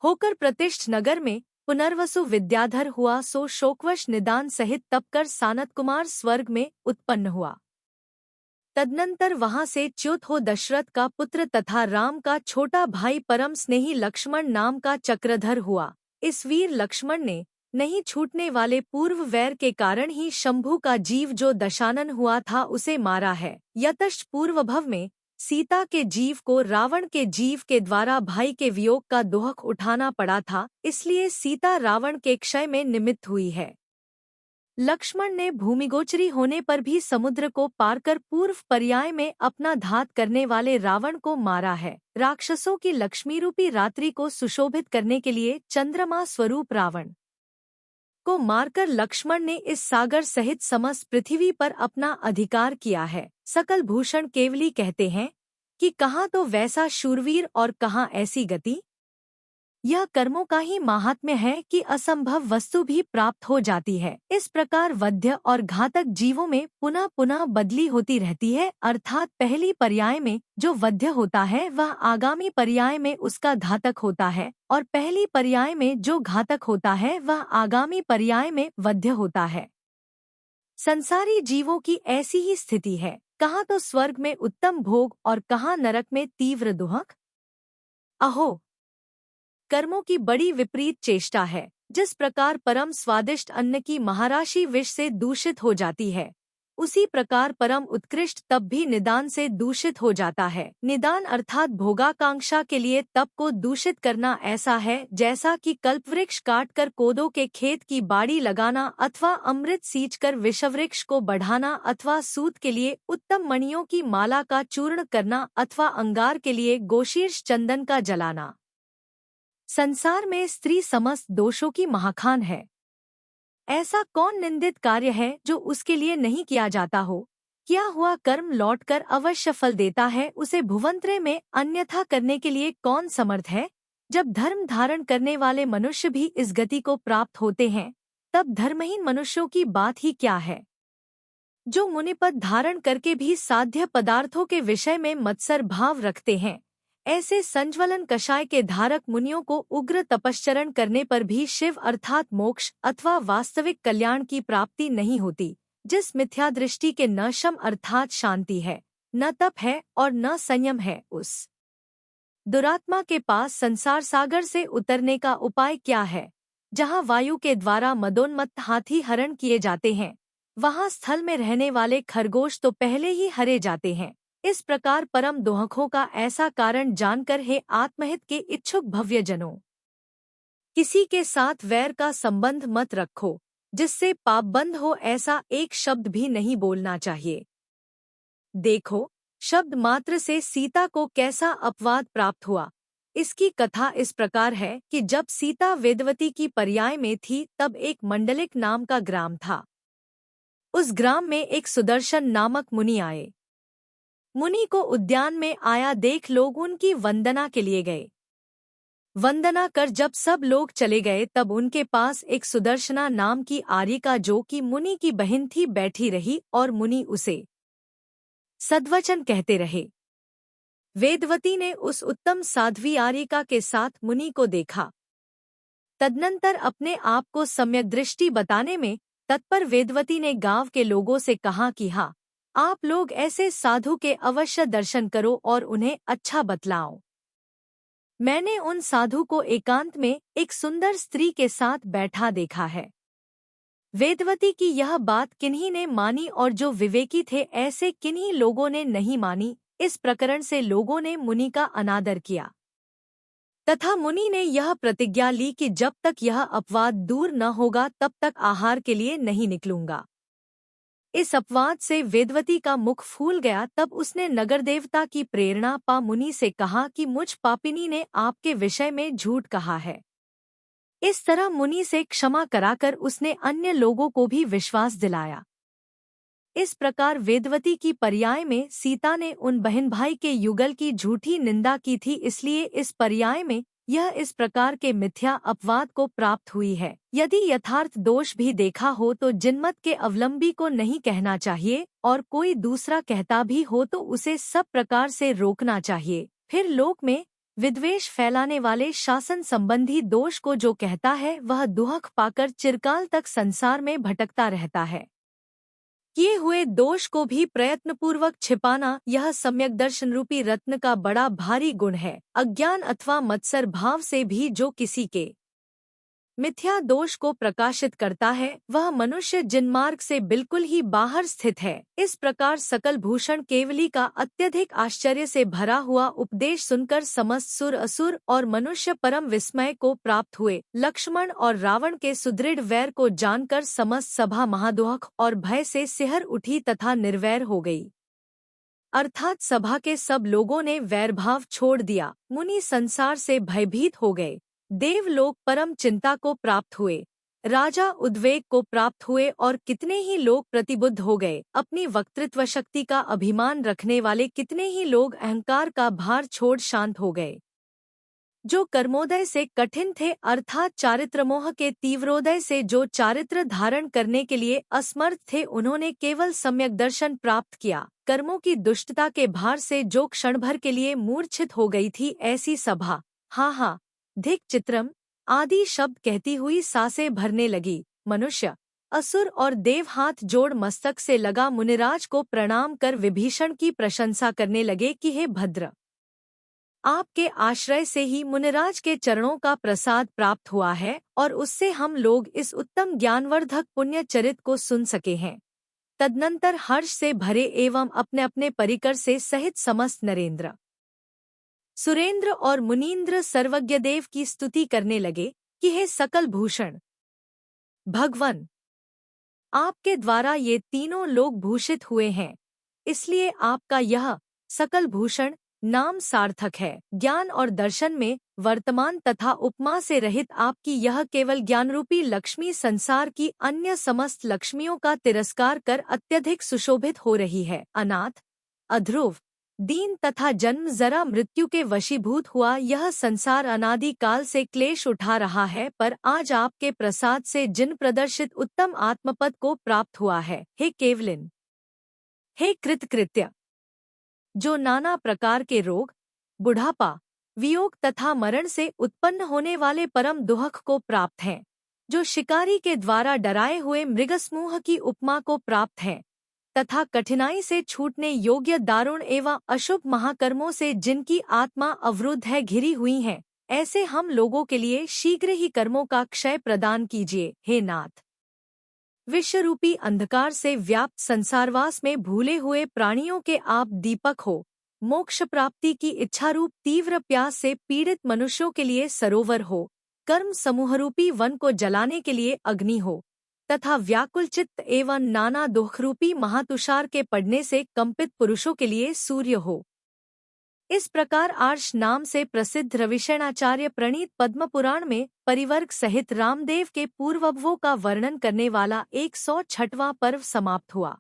होकर प्रतिष्ठ नगर में पुनर्वसु विद्याधर हुआ, सो शोकवश निदान सहित तप कर सानत कुमार स्वर्ग में उत्पन्न हुआ। तदनंतर वहां से च्युत हो दशरथ का पुत्र तथा राम का छोटा भाई परम स्नेही लक्ष्मण नाम का चक्रधर हुआ। इस वीर लक्ष्मण ने नहीं छूटने वाले पूर्व वैर के कारण ही शंभु का जीव जो दशानन हुआ था उसे मारा है। यतश्च पूर्वभव में सीता के जीव को रावण के जीव के द्वारा भाई के वियोग का दुख उठाना पड़ा था, इसलिए सीता रावण के क्षय में निमित्त हुई है। लक्ष्मण ने भूमिगोचरी होने पर भी समुद्र को पार कर पूर्व पर्याय में अपना घात करने वाले रावण को मारा है। राक्षसों की लक्ष्मी रूपी रात्रि को सुशोभित करने के लिए चंद्रमा स्वरूप रावण को मारकर लक्ष्मण ने इस सागर सहित समस्त पृथ्वी पर अपना अधिकार किया है। सकल भूषण केवली कहते हैं कि कहाँ तो वैसा शूरवीर और कहाँ ऐसी गति। यह कर्मों का ही माहात्म्य है कि असंभव वस्तु भी प्राप्त हो जाती है। इस प्रकार वध्य और घातक जीवों में पुनः पुनः बदली होती रहती है, अर्थात पहली पर्याय में जो वध्य होता है वह आगामी पर्याय में उसका घातक होता है, और पहली पर्याय में जो घातक होता है वह आगामी पर्याय में वध्य होता है। संसारी जीवों की ऐसी ही स्थिति है, कहाँ तो स्वर्ग में उत्तम भोग और कहाँ नरक में तीव्र दुख। अहो, कर्मों की बड़ी विपरीत चेष्टा है। जिस प्रकार परम स्वादिष्ट अन्न की महाराशि विष से दूषित हो जाती है, उसी प्रकार परम उत्कृष्ट तप भी निदान से दूषित हो जाता है। निदान अर्थात भोगाकांक्षा के लिए तप को दूषित करना ऐसा है जैसा कि कल्पवृक्ष काटकर कोदो के खेत की बाड़ी लगाना, अथवा अमृत सींचकर विषवृक्ष को बढ़ाना, अथवा सूत के लिए उत्तम मणियों की माला का चूर्ण करना, अथवा अंगार के लिए गोशीर्ष चंदन का जलाना। संसार में स्त्री समस्त दोषों की महाखान है। ऐसा कौन निंदित कार्य है जो उसके लिए नहीं किया जाता हो। किया हुआ कर्म लौटकर अवश्य फल देता है, उसे भुवंतरे में अन्यथा करने के लिए कौन समर्थ है। जब धर्म धारण करने वाले मनुष्य भी इस गति को प्राप्त होते हैं, तब धर्महीन मनुष्यों की बात ही क्या है। जो मुनिपद धारण करके भी साध्य पदार्थों के विषय में मत्सर भाव रखते हैं, ऐसे संज्वलन कषाय के धारक मुनियों को उग्र तपश्चरण करने पर भी शिव अर्थात मोक्ष अथवा वास्तविक कल्याण की प्राप्ति नहीं होती। जिस मिथ्या दृष्टि के न शम अर्थात शांति है, न तप है और न संयम है, उस दुरात्मा के पास संसार सागर से उतरने का उपाय क्या है। जहाँ वायु के द्वारा मदोन्मत्त हाथी हरण किए जाते हैं, वहाँ स्थल में रहने वाले खरगोश तो पहले ही हरे जाते हैं। इस प्रकार परम दोहकों का ऐसा कारण जानकर हे आत्महित के इच्छुक भव्यजनों, किसी के साथ वैर का संबंध मत रखो, जिससे पाप बंद हो ऐसा एक शब्द भी नहीं बोलना चाहिए। देखो, शब्द मात्र से सीता को कैसा अपवाद प्राप्त हुआ। इसकी कथा इस प्रकार है कि जब सीता वेदवती की पर्याय में थी तब एक मंडलिक नाम का ग्राम था। उस ग्राम में एक सुदर्शन नामक मुनि आए। मुनि को उद्यान में आया देख लोग उनकी वंदना के लिए गए। वंदना कर जब सब लोग चले गए तब उनके पास एक सुदर्शना नाम की आर्यिका जो कि मुनि की बहन थी बैठी रही और मुनि उसे सद्वचन कहते रहे। वेदवती ने उस उत्तम साध्वी आर्यिका के साथ मुनि को देखा। तदनंतर अपने आप को सम्यक दृष्टि बताने में तत्पर वेदवती ने गांव के लोगों से कहा कि हाँ, आप लोग ऐसे साधु के अवश्य दर्शन करो और उन्हें अच्छा बतलाओ। मैंने उन साधु को एकांत में एक सुंदर स्त्री के साथ बैठा देखा है। वेदवती की यह बात किन्हीं ने मानी और जो विवेकी थे ऐसे किन्हीं लोगों ने नहीं मानी। इस प्रकरण से लोगों ने मुनि का अनादर किया तथा मुनि ने यह प्रतिज्ञा ली कि जब तक यह अपवाद दूर न होगा तब तक आहार के लिए नहीं निकलूंगा। इस अपवाद से वेदवती का मुख फूल गया। तब उसने नगर देवता की प्रेरणा पा मुनि से कहा कि मुझ पापिनी ने आपके विषय में झूठ कहा है। इस तरह मुनि से क्षमा कराकर उसने अन्य लोगों को भी विश्वास दिलाया। इस प्रकार वेदवती की पर्याय में सीता ने उन बहन भाई के युगल की झूठी निंदा की थी, इसलिए इस पर्याय में यह इस प्रकार के मिथ्या अपवाद को प्राप्त हुई है। यदि यथार्थ दोष भी देखा हो तो जिनमत के अवलंबी को नहीं कहना चाहिए और कोई दूसरा कहता भी हो तो उसे सब प्रकार से रोकना चाहिए। फिर लोक में विद्वेष फैलाने वाले शासन संबंधी दोष को जो कहता है वह दुहक पाकर चिरकाल तक संसार में भटकता रहता है। किए हुए दोष को भी प्रयत्नपूर्वक छिपाना यह सम्यक दर्शन रूपी रत्न का बड़ा भारी गुण है। अज्ञान अथवा मत्सर भाव से भी जो किसी के मिथ्या दोष को प्रकाशित करता है वह मनुष्य जिनमार्ग से बिल्कुल ही बाहर स्थित है। इस प्रकार सकल भूषण केवली का अत्यधिक आश्चर्य से भरा हुआ उपदेश सुनकर समस्त सुर असुर और मनुष्य परम विस्मय को प्राप्त हुए। लक्ष्मण और रावण के सुदृढ़ वैर को जानकर समस्त सभा महादुहक और भय से सिहर उठी तथा निर्वैर हो गई। अर्थात सभा के सब लोगों ने वैरभाव छोड़ दिया। मुनि संसार से भयभीत हो गए। देवलोक परम चिंता को प्राप्त हुए। राजा उद्वेग को प्राप्त हुए और कितने ही लोग प्रतिबुद्ध हो गए। अपनी वक्तृत्व शक्ति का अभिमान रखने वाले कितने ही लोग अहंकार का भार छोड़ शांत हो गए। जो कर्मोदय से कठिन थे अर्थात चारित्रमोह के तीव्रोदय से जो चारित्र धारण करने के लिए असमर्थ थे उन्होंने केवल सम्यक दर्शन प्राप्त किया। कर्मों की दुष्टता के भार से जो क्षण भर के लिए मूर्छित हो गई थी ऐसी सभा हा हा धिक चित्रम आदि शब्द कहती हुई सांसें भरने लगी। मनुष्य असुर और देव हाथ जोड़ मस्तक से लगा मुनिराज को प्रणाम कर विभीषण की प्रशंसा करने लगे कि हे भद्र, आपके आश्रय से ही मुनिराज के चरणों का प्रसाद प्राप्त हुआ है और उससे हम लोग इस उत्तम ज्ञानवर्धक पुण्य चरित को सुन सके हैं। तदनंतर हर्ष से भरे एवं अपने अपने परिकर से सहित समस्त नरेंद्र सुरेंद्र और मुनीन्द्र सर्वज्ञ देव की स्तुति करने लगे कि हे सकल भूषण भगवन, आपके द्वारा ये तीनों लोग भूषित हुए हैं, इसलिए आपका यह सकल भूषण नाम सार्थक है। ज्ञान और दर्शन में वर्तमान तथा उपमा से रहित आपकी यह केवल ज्ञानरूपी लक्ष्मी संसार की अन्य समस्त लक्ष्मियों का तिरस्कार कर अत्यधिक सुशोभित हो रही है। अनाथ, अध्रुव, दीन तथा जन्म जरा मृत्यु के वशीभूत हुआ यह संसार अनादि काल से क्लेश उठा रहा है, पर आज आपके प्रसाद से जिन प्रदर्शित उत्तम आत्मपद को प्राप्त हुआ है, हे केवलिन, हे कृतकृत्य, जो नाना प्रकार के रोग, बुढ़ापा, वियोग तथा मरण से उत्पन्न होने वाले परम दुहक को प्राप्त हैं, जो शिकारी के द्वारा डराए हुए मृगसमूह की उपमा को प्राप्त हैं, तथा कठिनाई से छूटने योग्य दारुण एवं अशुभ महाकर्मों से जिनकी आत्मा अवरुद्ध है घिरी हुई है, ऐसे हम लोगों के लिए शीघ्र ही कर्मों का क्षय प्रदान कीजिए। हे नाथ, विश्वरूपी अंधकार से व्याप्त संसारवास में भूले हुए प्राणियों के आप दीपक हो। मोक्ष प्राप्ति की इच्छारूप तीव्र प्यास से पीड़ित मनुष्यों के लिए सरोवर हो। कर्म समूहरूपी वन को जलाने के लिए अग्नि हो तथा व्याकुल चित्त एवं नाना दुखरूपी महातुषार के पड़ने से कंपित पुरुषों के लिए सूर्य हो। इस प्रकार आर्ष नाम से प्रसिद्ध रविशयनाचार्य प्रणीत पद्म पुराण में परिवर्ग सहित रामदेव के पूर्ववों का वर्णन करने वाला 106वां पर्व समाप्त हुआ।